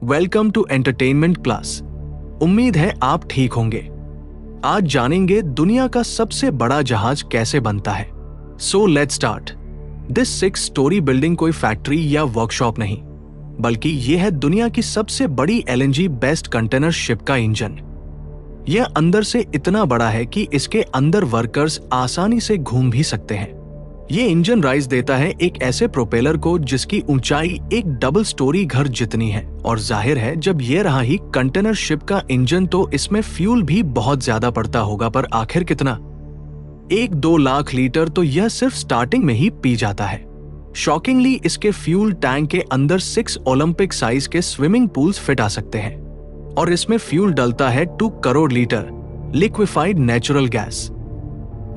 Welcome to entertainment plus. उम्मीद है आप ठीक होंगे। आज जानेंगे दुनिया का सबसे बड़ा जहाज कैसे बनता है। So let's start. This 6 story building कोई फैक्ट्री या वर्कशॉप नहीं, बल्कि यह है दुनिया की सबसे बड़ी LNG बेस्ड कंटेनर शिप का इंजन। यह अंदर से इतना बड़ा है कि इसके अंदर वर्कर्स आसानी से घूम भी सकते हैं। ये इंजन राइज देता है एक ऐसे प्रोपेलर को जिसकी ऊंचाई एक डबल स्टोरी घर जितनी है, और जाहिर है जब ये रहा ही कंटेनर शिप का इंजन तो इसमें फ्यूल भी बहुत ज्यादा पड़ता होगा, पर आखिर कितना? 1-2 लाख लीटर तो यह सिर्फ स्टार्टिंग में ही पी जाता है। शॉकिंगली इसके फ्यूल टैंक के अंदर 6 ओलंपिक साइज के स्विमिंग पूल्स फिट आ सकते हैं, और इसमें फ्यूल डलता है 2 crore litre liquefied natural gas.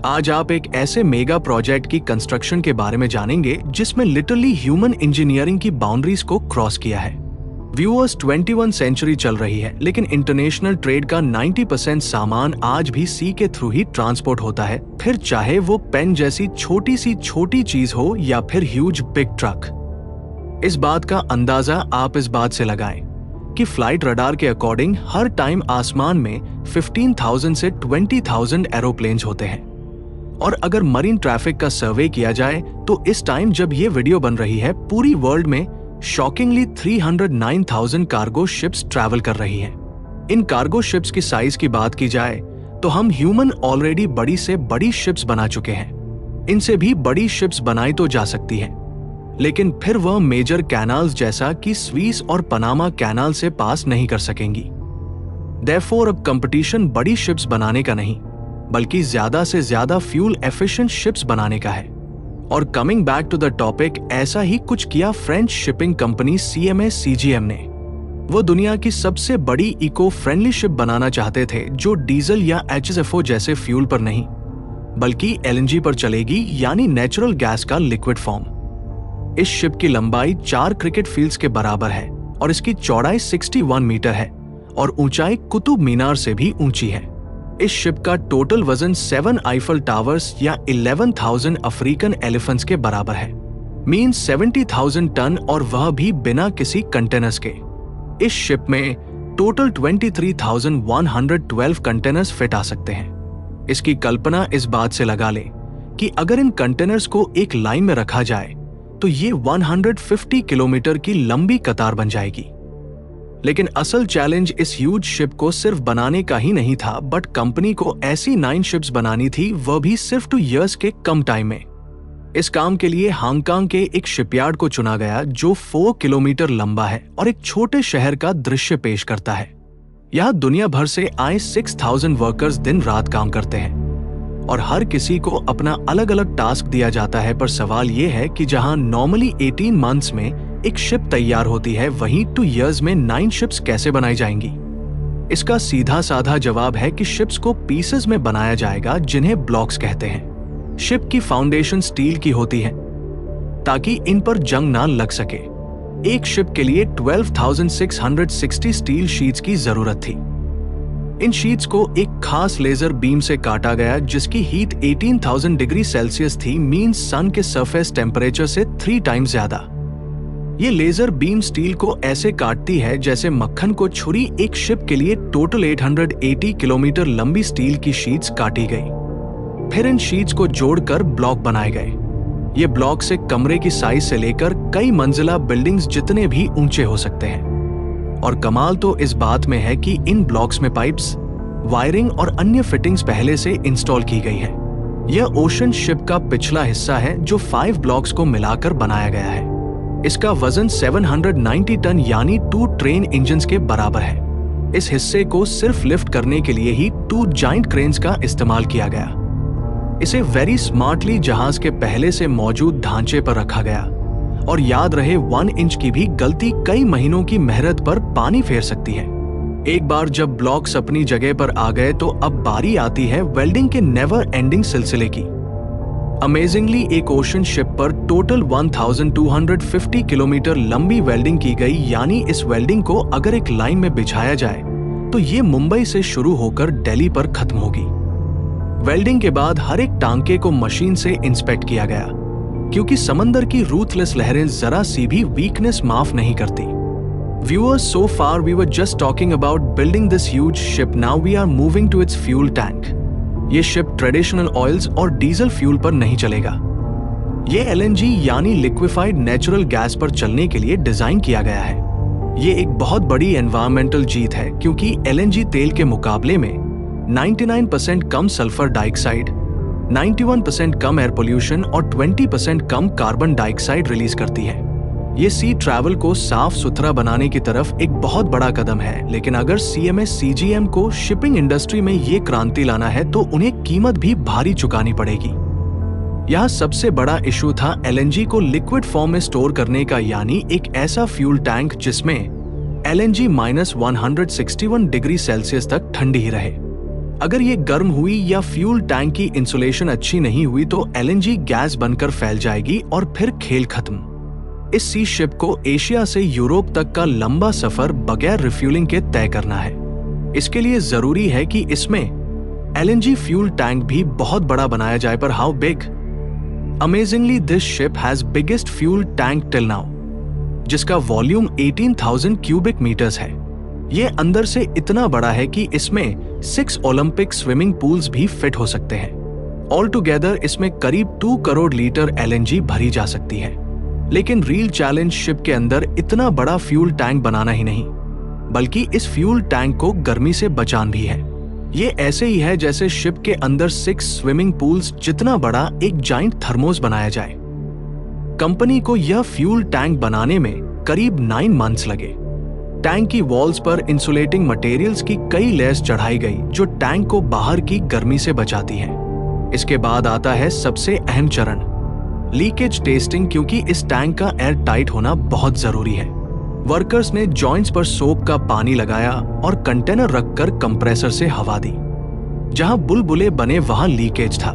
आज आप एक ऐसे मेगा प्रोजेक्ट की कंस्ट्रक्शन के बारे में जानेंगे जिसमें लिटरली ह्यूमन इंजीनियरिंग की बाउंड्रीज को क्रॉस किया है। व्यूअर्स, 21 सेंचुरी चल रही है, लेकिन इंटरनेशनल ट्रेड का 90% सामान आज भी सी के थ्रू ही ट्रांसपोर्ट होता है, फिर चाहे वो पेन जैसी छोटी सी छोटी चीज हो या फिर ह्यूज बिग ट्रक। इस बात का अंदाजा आप इस बात से लगाएं कि फ्लाइट रडार के अकॉर्डिंग हर टाइम आसमान में 15,000 से 20,000 एरोप्लेन्स होते हैं। और अगर मरीन ट्रैफिक का सर्वे किया जाए तो इस टाइम जब ये वीडियो बन रही है पूरी वर्ल्ड में शॉकिंगली 309,000 कार्गो शिप्स ट्रैवल कर रही हैं। इन कार्गो शिप्स की साइज की बात की जाए तो हम ह्यूमन ऑलरेडी बड़ी से बड़ी शिप्स बना चुके हैं। इनसे भी बड़ी शिप्स बनाई तो जा सकती हैं, लेकिन फिर वह मेजर कैनाल्स जैसा कि स्वीस और पनामा कैनाल से पास नहीं कर सकेंगी। देयरफॉर अब कंपटीशन बड़ी शिप्स बनाने का नहीं, बल्कि ज्यादा से ज्यादा फ्यूल एफिशिएंट शिप्स बनाने का है। और coming back to the topic, ऐसा ही कुछ किया French shipping company CMA CGM ने। वो दुनिया की सबसे बड़ी इको फ्रेंडली शिप बनाना चाहते थे जो डीजल या HSFO जैसे फ्यूल पर नहीं, बल्कि LNG पर चलेगी, यानी नेचुरल गैस का लिक्विड फॉर्म। इस शिप की लंबाई 4 क्रिकेट फील्ड्स के बराबर है और इसकी चौड़ाई 61 मीटर है और ऊंचाई कुतुब मीनार से भी ऊंची है। इस शिप का टोटल वजन 7 आईफल टावर्स या 11,000 अफ्रीकन एलिफेंट्स के बराबर है, मीन 70,000 टन, और वह भी बिना किसी कंटेनर्स के। इस शिप में टोटल 23,112 कंटेनर्स फिट आ सकते हैं। इसकी कल्पना इस बात से लगा ले कि अगर इन कंटेनर्स को एक लाइन में रखा जाए तो ये 150 किलोमीटर की लंबी कतार बन जाएगी। लेकिन असल चैलेंज इस ह्यूज शिप को सिर्फ बनाने का ही नहीं था, बट कंपनी को ऐसी 9 शिप्स बनानी थी, वह भी सिर्फ 2 इयर्स के कम टाइम में। इस काम के लिए हांगकांग के एक शिपयार्ड को चुना गया जो 4 किलोमीटर लंबा है और एक छोटे शहर का दृश्य पेश करता है। यहाँ दुनिया भर से आए 6,000 वर्कर्स दिन रात काम करते हैं और हर किसी को अपना अलग अलग टास्क दिया जाता है। पर सवाल यह है कि जहां नॉर्मली 18 मंथ्स में एक शिप तैयार होती है, वहीं 2 इयर्स में 9 शिप्स कैसे बनाई जाएंगी? इसका सीधा साधा जवाब है कि शिप्स को पीसेस में बनाया जाएगा, जिन्हें ब्लॉक्स कहते हैं। शिप की फाउंडेशन स्टील की होती है ताकि इन पर जंग ना लग सके। एक शिप के लिए 12,660 स्टील शीट्स की जरूरत थी। इन शीट्स को एक खास लेजर बीम से काटा गया जिसकी हीट 18,000 डिग्री सेल्सियस थी, मीन सन के सरफेस टेम्परेचर से 3 टाइम्स ज्यादा। ये लेजर बीम स्टील को ऐसे काटती है जैसे मक्खन को छुरी। एक शिप के लिए टोटल 880 किलोमीटर लंबी स्टील की शीट्स काटी गई। फिर इन शीट्स को जोड़कर ब्लॉक बनाए गए। ये ब्लॉक से कमरे की साइज से लेकर कई मंजिला बिल्डिंग्स जितने भी ऊंचे हो सकते हैं। और कमाल तो इस बात में है कि इन ब्लॉक्स में पाइप्स, वायरिंग और अन्य फिटिंग्स पहले से इंस्टॉल की गई है। यह ओशन शिप का पिछला हिस्सा है जो 5 ब्लॉक्स को मिलाकर बनाया गया है। इसका वजन 790 टन यानी 2 ट्रेन इंजन्स के बराबर है। इस हिस्से को सिर्फ लिफ्ट करने के लिए ही 2 जाइंट क्रेन्स का इस्तेमाल किया गया। इसे वेरी स्मार्टली जहाज के पहले से मौजूद ढांचे पर रखा गया। और याद रहे, 1 इंच की भी गलती कई महीनों की मेहनत पर पानी फेर सकती है। एक बार जब ब्लॉक्स अपनी जगह पर आ गए तो अब बारी आती है वेल्डिंग के नेवर एंडिंग सिलसिले की। अमेजिंगली एक ओशन शिप पर टोटल 1250 किलोमीटर लंबी वेल्डिंग की गई, यानी इस वेल्डिंग को अगर एक लाइन में बिछाया जाए तो ये मुंबई से शुरू होकर दिल्ली पर खत्म होगी। वेल्डिंग के बाद हर एक टांके को मशीन से इंस्पेक्ट किया गया, क्योंकि समंदर की रूथलेस लहरें जरा सी भी वीकनेस माफ नहीं करती। Viewers, so far we were just talking about building this huge ship. Now we are moving to its fuel tank. ये शिप ट्रेडिशनल ऑयल्स और डीजल फ्यूल पर नहीं चलेगा। ये LNG यानी लिक्विफाइड नेचुरल गैस पर चलने के लिए डिजाइन किया गया है। ये एक बहुत बड़ी एनवायरमेंटल जीत है क्योंकि LNG तेल के मुकाबले में 99% कम सल्फर डाइऑक्साइड, 91% कम एयर पोल्यूशन और 20% कम कार्बन डाइऑक्साइड रिलीज करती है। ये सी ट्रैवल को साफ सुथरा बनाने की तरफ एक बहुत बड़ा कदम है, लेकिन अगर CMA CGM को शिपिंग इंडस्ट्री में ये क्रांति लाना है तो उन्हें कीमत भी भारी चुकानी पड़ेगी। यहाँ सबसे बड़ा इशू था LNG को लिक्विड फॉर्म में स्टोर करने का, यानी एक ऐसा फ्यूल टैंक जिसमें LNG -161 डिग्री सेल्सियस तक ठंडी ही रहे। अगर ये गर्म हुई या फ्यूल टैंक की इंसुलेशन अच्छी नहीं हुई तो LNG गैस बनकर फैल जाएगी और फिर खेल खत्म। इस सी शिप को एशिया से यूरोप तक का लंबा सफर बगैर रिफ्यूलिंग के तय करना है। इसके लिए जरूरी है कि इसमें LNG फ्यूल टैंक भी बहुत बड़ा बनाया जाए। पर how big? Amazingly this ship has biggest fuel tank till now, जिसका वॉल्यूम 18,000 क्यूबिक मीटर्स है। ये अंदर से इतना बड़ा है कि इसमें 6 ओलंपिक स्विमिंग पूल्स भी फिट हो सकते हैं। ऑल टुगेदर इसमें करीब 2 करोड़ लीटर LNG भरी जा सकती है। लेकिन रियल चैलेंज शिप के अंदर इतना बड़ा फ्यूल टैंक बनाना ही नहीं, बल्कि इस फ्यूल टैंक को गर्मी से बचाना भी है। ये ऐसे ही है जैसे शिप के अंदर 6 स्विमिंग पूल्स जितना बड़ा एक जाइंट थर्मोस बनाया जाए। कंपनी को यह फ्यूल टैंक बनाने में करीब 9 मंथ्स लगे। टैंक की वॉल्स पर इंसुलेटिंग मटेरियल्स की कई लेयर्स चढ़ाई गई जो टैंक को बाहर की गर्मी से बचाती है। इसके बाद आता है सबसे अहम चरण, लीकेज टेस्टिंग, क्योंकि इस टैंक का एयर टाइट होना बहुत जरूरी है। वर्कर्स ने जॉइंट्स पर सोप का पानी लगाया और कंटेनर रखकर कंप्रेसर से हवा दी। जहां बुलबुले बने वहां लीकेज था।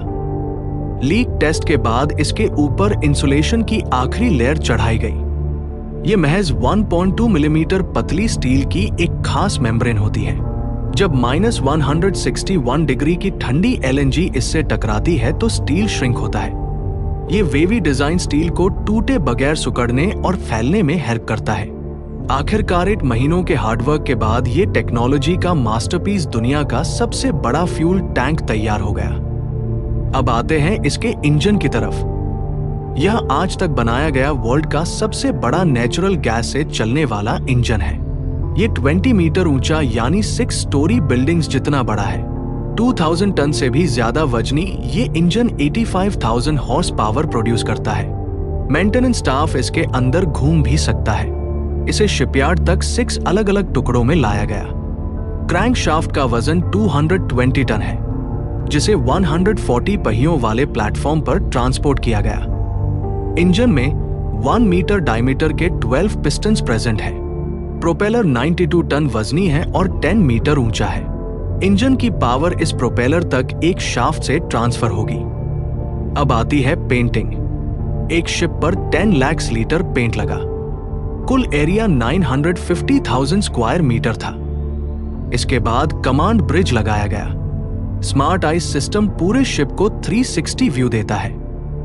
लीक टेस्ट के बाद इसके ऊपर इंसुलेशन की आखिरी लेयर चढ़ाई गई। ये महज 1.2 मिलीमीटर पतली स्टील की एक खास मेम्ब्रेन होती है। जब -161 डिग्री की ठंडी LNG इससे टकराती है तो स्टील श्रिंक होता है। ये वेवी डिजाइन स्टील को टूटे बगैर सिकुड़ने और फैलने में हेल्प करता है। आखिरकार 8 महीनों के हार्डवर्क के बाद ये टेक्नोलॉजी का मास्टरपीस, दुनिया का सबसे बड़ा फ्यूल टैंक तैयार हो गया। अब आते हैं इसके इंजन की तरफ। यह आज तक बनाया गया वर्ल्ड का सबसे बड़ा नेचुरल गैस से चलने वाला इंजन है। ये 20 मीटर ऊंचा यानी 6 स्टोरी बिल्डिंग्स जितना बड़ा है। 2000 टन से भी ज्यादा वजनी ये इंजन 85,000 हॉर्स पावर प्रोड्यूस करता है। मेंटेनेंस स्टाफ इसके अंदर घूम भी सकता है। इसे शिपयार्ड तक 6 अलग अलग टुकड़ों में लाया गया। क्रैंक शाफ्ट का वजन 220 टन है, जिसे 140 पहियों वाले प्लेटफॉर्म पर ट्रांसपोर्ट किया गया। इंजन में 1 मीटर डायमीटर के 12 पिस्टन्स प्रेजेंट है। प्रोपेलर 92 टन वजनी है और 10 मीटर ऊंचा है। इंजन की पावर इस प्रोपेलर तक एक शाफ्ट से ट्रांसफर होगी। अब आती है पेंटिंग। एक शिप पर 10 लाख लीटर पेंट लगा। कुल एरिया 950,000 स्क्वायर मीटर था। इसके बाद कमांड ब्रिज लगाया गया। स्मार्ट आइस सिस्टम पूरे शिप को 360 व्यू देता है।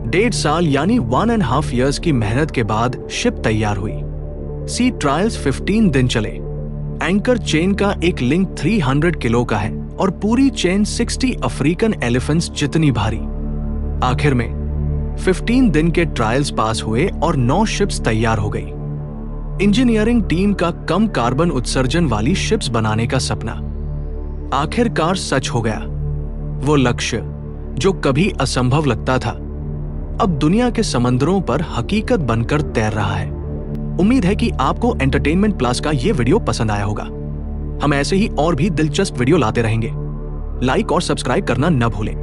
1.5 साल यानी 1.5 ईयर्स की मेहनत के बाद शिप तैयार हुई। सी ट्रायल्स 15 दिन चले। एंकर चेन का एक लिंक 300 किलो का है और पूरी चेन 60 अफ्रीकन एलिफेंट्स जितनी भारी। आखिर में 15 दिन के ट्रायल्स पास हुए और 9 शिप्स तैयार हो गई। इंजीनियरिंग टीम का कम कार्बन उत्सर्जन वाली शिप्स बनाने का सपना आखिरकार सच हो गया। वो लक्ष्य जो कभी असंभव लगता था, अब दुनिया के समंदरों पर हकीकत बनकर तैर रहा है। उम्मीद है कि आपको एंटरटेनमेंट प्लस का ये वीडियो पसंद आया होगा। हम ऐसे ही और भी दिलचस्प वीडियो लाते रहेंगे। लाइक और सब्सक्राइब करना न भूलें।